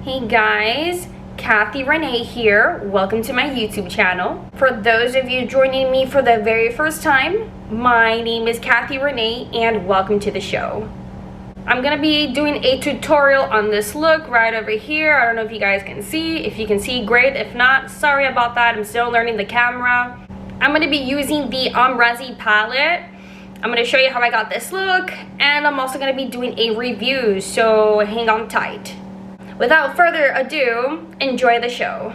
Hey guys, Renee here. Welcome to my YouTube channel. For those of you joining me for the very first time, my name is Renee and welcome to the show. I'm gonna be doing a tutorial on this look right over here. I don't know if you guys can see. If you can see, great. If not, sorry about that. I'm still learning the camera. I'm gonna be using the Amrezy palette. I'm gonna show you how I got this look, and I'm also gonna be doing a review, so hang on tight. Without further ado, enjoy the show.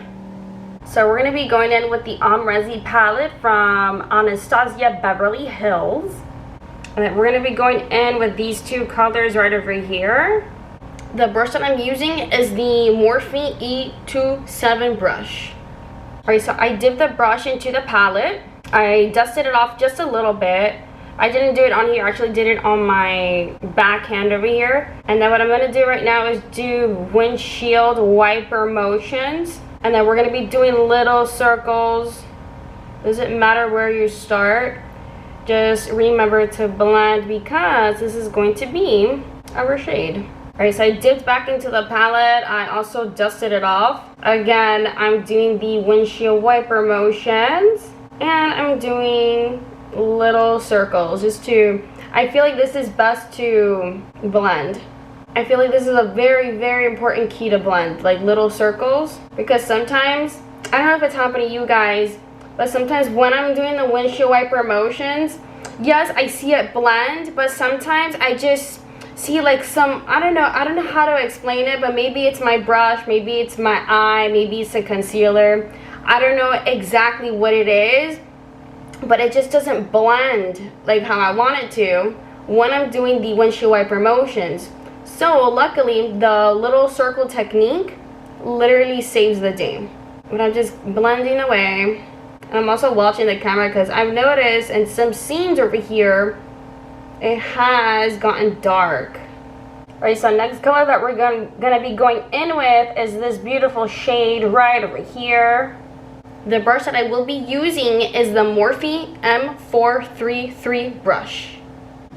So we're gonna be going in with the Amrezy palette from Anastasia Beverly Hills. And then we're gonna be going in with these two colors right over here. The brush that I'm using is the Morphe E27 brush. Alright, so I dipped the brush into the palette. I dusted it off just a little bit. I didn't do it on here, I actually did it on my backhand over here. And then what I'm going to do right now is do windshield wiper motions. And then we're going to be doing little circles. Doesn't matter where you start. Just remember to blend because this is going to be our shade. Alright, so I dipped back into the palette. I also dusted it off. Again, I'm doing the windshield wiper motions. And I'm doing little circles just to, I feel like this is best to blend. I feel like this is a very important key to blend, like little circles, because sometimes, I don't know if it's happening to you guys, but sometimes when I'm doing the windshield wiper motions, yes, I see it blend, but sometimes I just see like some, I don't know how to explain it, but maybe it's my brush, maybe it's my eye, maybe it's a concealer. I don't know exactly what it is, but it just doesn't blend like how I want it to when I'm doing the windshield wiper motions. So luckily, the little circle technique literally saves the day. But I'm just blending away. And I'm also watching the camera because I've noticed in some scenes over here, it has gotten dark. Alright, so next color that we're gonna be going in with is this beautiful shade right over here. The brush that I will be using is the Morphe M433 brush.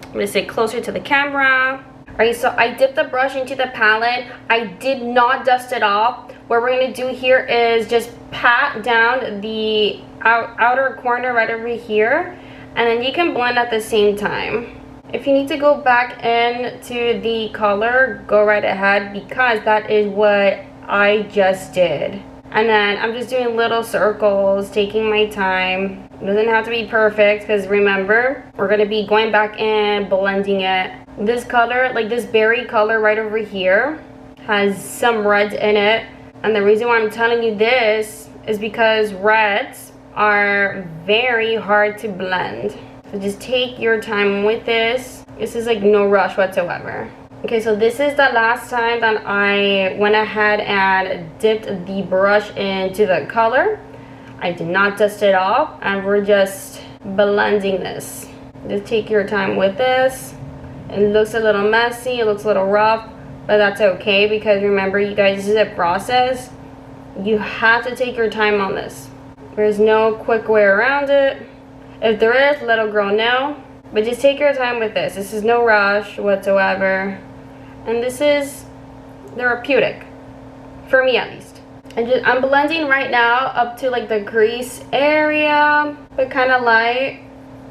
I'm going to sit closer to the camera. Alright, so I dipped the brush into the palette. I did not dust it off. What we're going to do here is just pat down the outer corner right over here. And then you can blend at the same time. If you need to go back into the color, go right ahead because that is what I just did. And then I'm just doing little circles, taking my time. It doesn't have to be perfect because remember, we're going to be going back and blending it. This color, like this berry color right over here, has some reds in it. And the reason why I'm telling you this is because reds are very hard to blend. So just take your time with this. This is like no rush whatsoever. Okay, so this is the last time that I went ahead and dipped the brush into the color. I did not dust it off, and we're just blending this. Just take your time with this. It looks a little messy, it looks a little rough, but that's okay because remember, you guys, this is a process. You have to take your time on this. There's no quick way around it. If there is, let a girl know. But just take your time with this. This is no rush whatsoever. And this is therapeutic, for me at least. I'm blending right now up to like the crease area, but kind of light,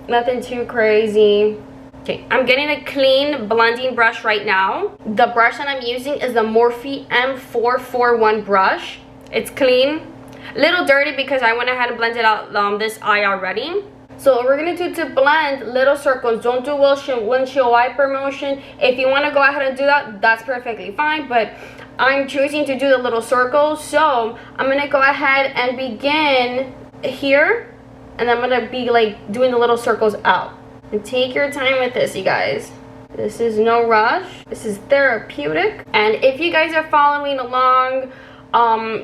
nothing too crazy. Okay, I'm getting a clean blending brush right now. The brush that I'm using is the Morphe M441 brush. It's clean, a little dirty because I went ahead and blended out this eye already. So what we're going to do to blend little circles, don't do windshield wiper motion. If you want to go ahead and do that, that's perfectly fine. But I'm choosing to do the little circles. So I'm going to go ahead and begin here. And I'm going to be like doing the little circles out. And take your time with this, you guys. This is no rush. This is therapeutic. And if you guys are following along,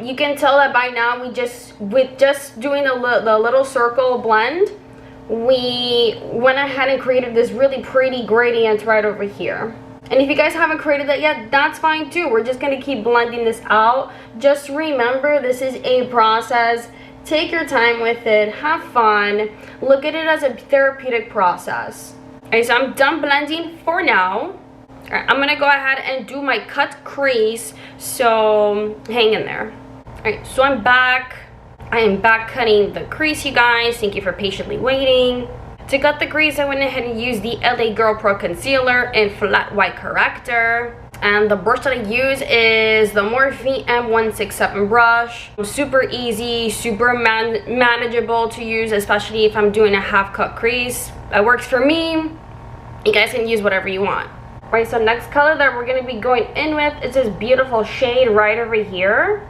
you can tell that by now with just doing the little circle blend, we went ahead and created this really pretty gradient right over here. And if you guys haven't created that yet, that's fine too. We're just going to keep blending this out. Just remember, this is a process. Take your time with it. Have fun. Look at it as a therapeutic process. Okay, so I'm done blending for now. Alright, I'm gonna go ahead and do my cut crease, so hang in there. Alright, so I'm back. I am back cutting the crease, you guys. Thank you for patiently waiting. To cut the crease, I went ahead and used the LA Girl Pro Concealer in Flat White Corrector. And the brush that I use is the Morphe M167 brush. Super easy, super manageable to use, especially if I'm doing a half cut crease. That works for me. You guys can use whatever you want. Alright, so next color that we're going to be going in with is this beautiful shade right over here.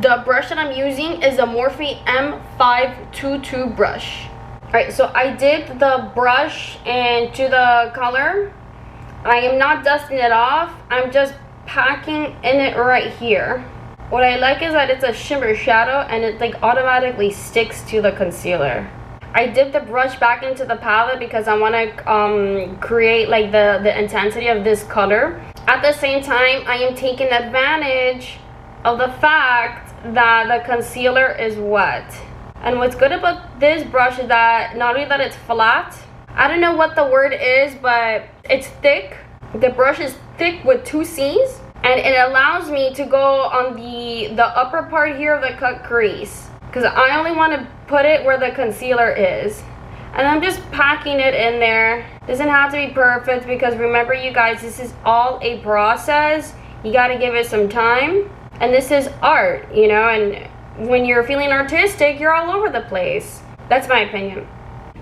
The brush that I'm using is the Morphe M522 brush. Alright, so I dipped the brush into the color. I am not dusting it off. I'm just packing in it right here. What I like is that it's a shimmer shadow and it like automatically sticks to the concealer. I dipped the brush back into the palette because I want to create like the intensity of this color. At the same time, I am taking advantage of the fact that the concealer is wet. And what's good about this brush is that not only that it's flat, I don't know what the word is, but it's thick. The brush is thick with 2 C's, and it allows me to go on the upper part here of the cut crease, because I only want to put it where the concealer is. And I'm just packing it in there. Doesn't have to be perfect, because remember you guys, this is all a process. You got to give it some time, and this is art, you know, and when you're feeling artistic, you're all over the place. That's my opinion.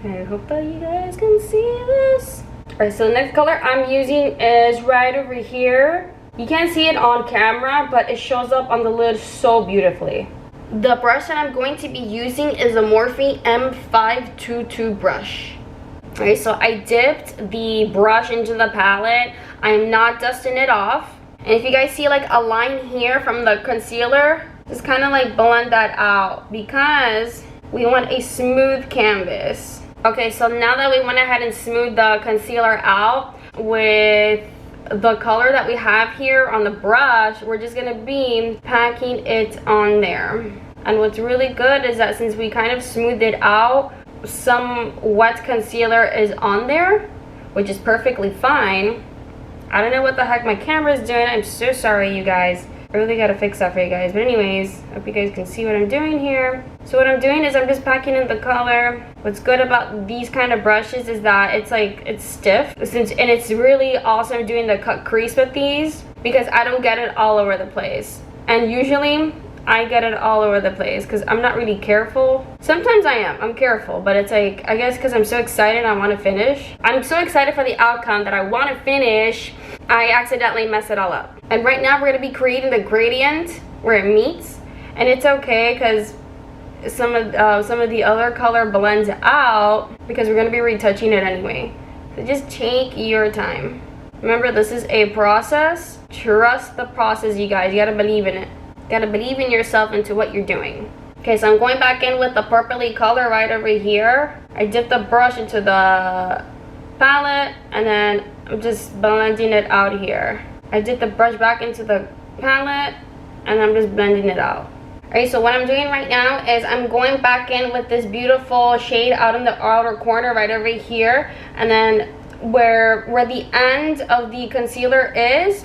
I hope that you guys can see this. Alright, so the next color I'm using is right over here. You can't see it on camera, but it shows up on the lid so beautifully. The brush that I'm going to be using is the Morphe M522 brush. Alright, so I dipped the brush into the palette. I'm not dusting it off. And if you guys see like a line here from the concealer, just kind of like blend that out because we want a smooth canvas. Okay, so now that we went ahead and smoothed the concealer out with the color that we have here on the brush, we're just gonna be packing it on there. And what's really good is that since we kind of smoothed it out, some wet concealer is on there, which is perfectly fine. I don't know what the heck my camera is doing. I'm so sorry, you guys. I really gotta fix that for you guys. But anyways, hope you guys can see what I'm doing here. So what I'm doing is I'm just packing in the color. What's good about these kind of brushes is that it's stiff. And it's really awesome doing the cut crease with these because I don't get it all over the place. And usually I get it all over the place because I'm not really careful. Sometimes I'm careful, but it's like, I guess because I'm so excited I want to finish. I'm so excited for the outcome that I want to finish, I accidentally mess it all up. And right now we're going to be creating the gradient where it meets, and it's okay because some of the other color blends out because we're going to be retouching it anyway. So just take your time. Remember, this is a process. Trust the process, you guys. You got to believe in it. You got to believe in yourself into what you're doing. Okay, so I'm going back in with the purpley color right over here. I dipped the brush into the palette and then I'm just blending it out here. I dipped the brush back into the palette and I'm just blending it out. Alright, so what I'm doing right now is I'm going back in with this beautiful shade out in the outer corner right over here, and then where the end of the concealer is,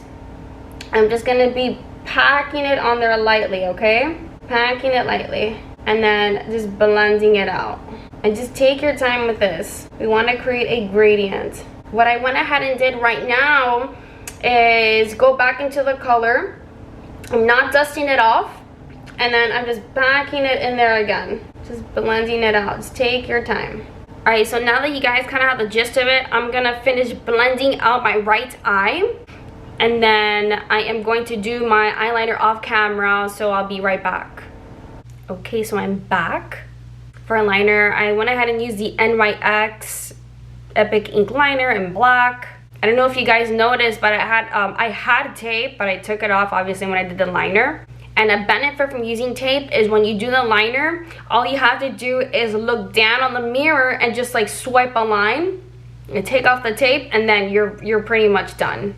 I'm just going to be packing it on there lightly, okay? Packing it lightly and then just blending it out. And just take your time with this. We want to create a gradient. What I went ahead and did right now is go back into the color. I'm not dusting it off, and then I'm just packing it in there again. Just blending it out. Just take your time. Alright, so now that you guys kind of have the gist of it, I'm gonna finish blending out my right eye. And then I am going to do my eyeliner off camera, so I'll be right back. Okay, so I'm back. For liner, I went ahead and used the NYX Epic Ink Liner in black. I don't know if you guys noticed, but I had tape, but I took it off obviously when I did the liner. And a benefit from using tape is when you do the liner, all you have to do is look down on the mirror and just like swipe a line and take off the tape, and then you're pretty much done.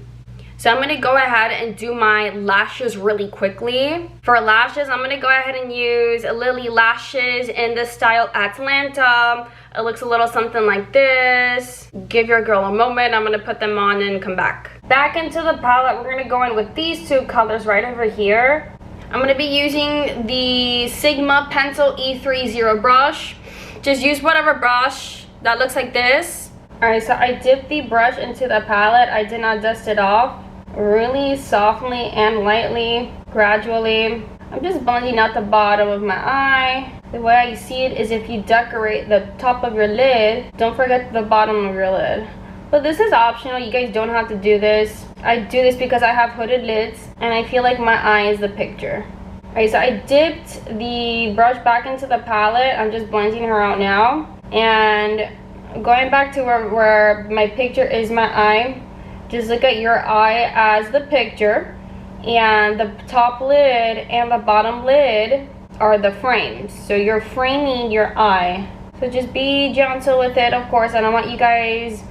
So I'm going to go ahead and do my lashes really quickly. For lashes, I'm going to go ahead and use Lily Lashes in the style Atlanta. It looks a little something like this. Give your girl a moment. I'm going to put them on and come back. back into the palette, we're gonna go in with these two colors right over here. I'm gonna be using the Sigma Pencil E30 brush. Just use whatever brush that looks like this. Alright, so I dipped the brush into the palette. I did not dust it off. Really softly and lightly, gradually. I'm just blending out the bottom of my eye. The way I see it is if you decorate the top of your lid, don't forget the bottom of your lid. But this is optional. You guys don't have to do this. I do this because I have hooded lids and I feel like my eye is the picture. Alright, so I dipped the brush back into the palette. I'm just blending her out now. And going back to where my picture is my eye, just look at your eye as the picture. And the top lid and the bottom lid are the frames. So you're framing your eye. So just be gentle with it, of course. I don't want you guys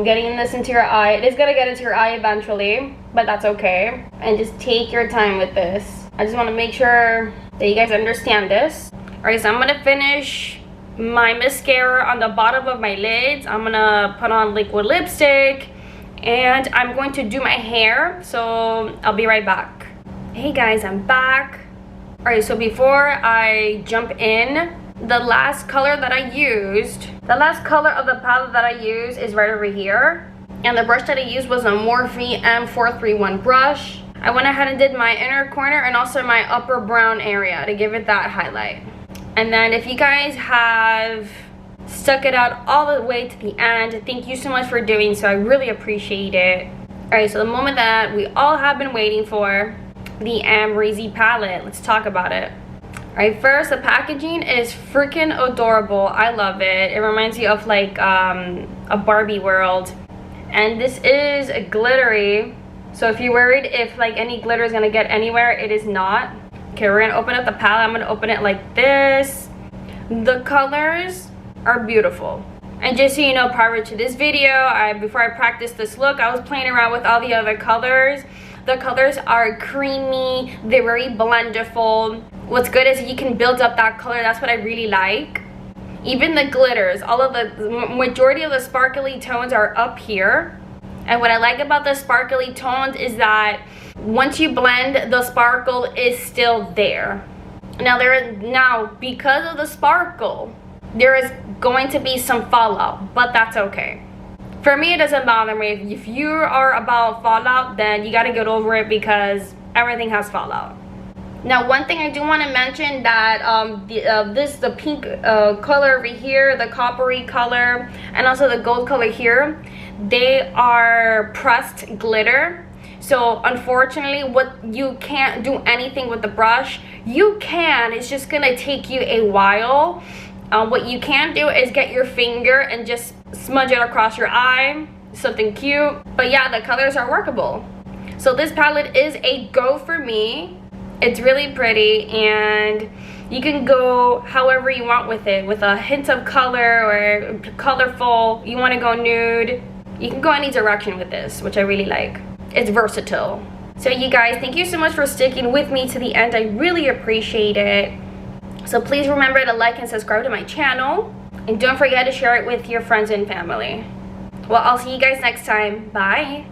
getting this into your eye. It is gonna get into your eye eventually, but that's okay. And just take your time with this. I just want to make sure that you guys understand this. Alright, so I'm gonna finish my mascara on the bottom of my lids. I'm gonna put on liquid lipstick and I'm going to do my hair, so I'll be right back. Hey guys, I'm back. Alright, so before I jump in, the last color that I used, the last color of the palette that I used is right over here. And the brush that I used was a Morphe M431 brush. I went ahead and did my inner corner and also my upper brown area to give it that highlight. And then if you guys have stuck it out all the way to the end, thank you so much for doing so. I really appreciate it. Alright, so the moment that we all have been waiting for, the Amrezy palette. Let's talk about it. Alright, first, the packaging is freaking adorable. I love it. It reminds you of like a Barbie world. And this is glittery. So if you're worried if like any glitter is gonna get anywhere, it is not. Okay, we're gonna open up the palette. I'm gonna open it like this. The colors are beautiful. And just so you know, prior to this video, before I practiced this look, I was playing around with all the other colors. The colors are creamy, they're very blendful. What's good is you can build up that color. That's what I really like. Even the glitters, all of the majority of the sparkly tones are up here. And what I like about the sparkly tones is that once you blend, the sparkle is still there. Now because of the sparkle, there is going to be some fallout, but that's okay. For me, it doesn't bother me. If you are about fallout, then you gotta get over it because everything has fallout. Now, one thing I do want to mention that the pink color over here, the coppery color, and also the gold color here, they are pressed glitter. So unfortunately, you can't do anything with the brush. You can, it's just gonna take you a while. What you can do is get your finger and just smudge it across your eye, something cute. But yeah, the colors are workable. So this palette is a go for me. It's really pretty and you can go however you want with it, with a hint of color or colorful. You want to go nude, you can go any direction with this, which I really like. It's versatile. So you guys, thank you so much for sticking with me to the end. I really appreciate it. So please remember to like and subscribe to my channel. And don't forget to share it with your friends and family. Well, I'll see you guys next time. Bye.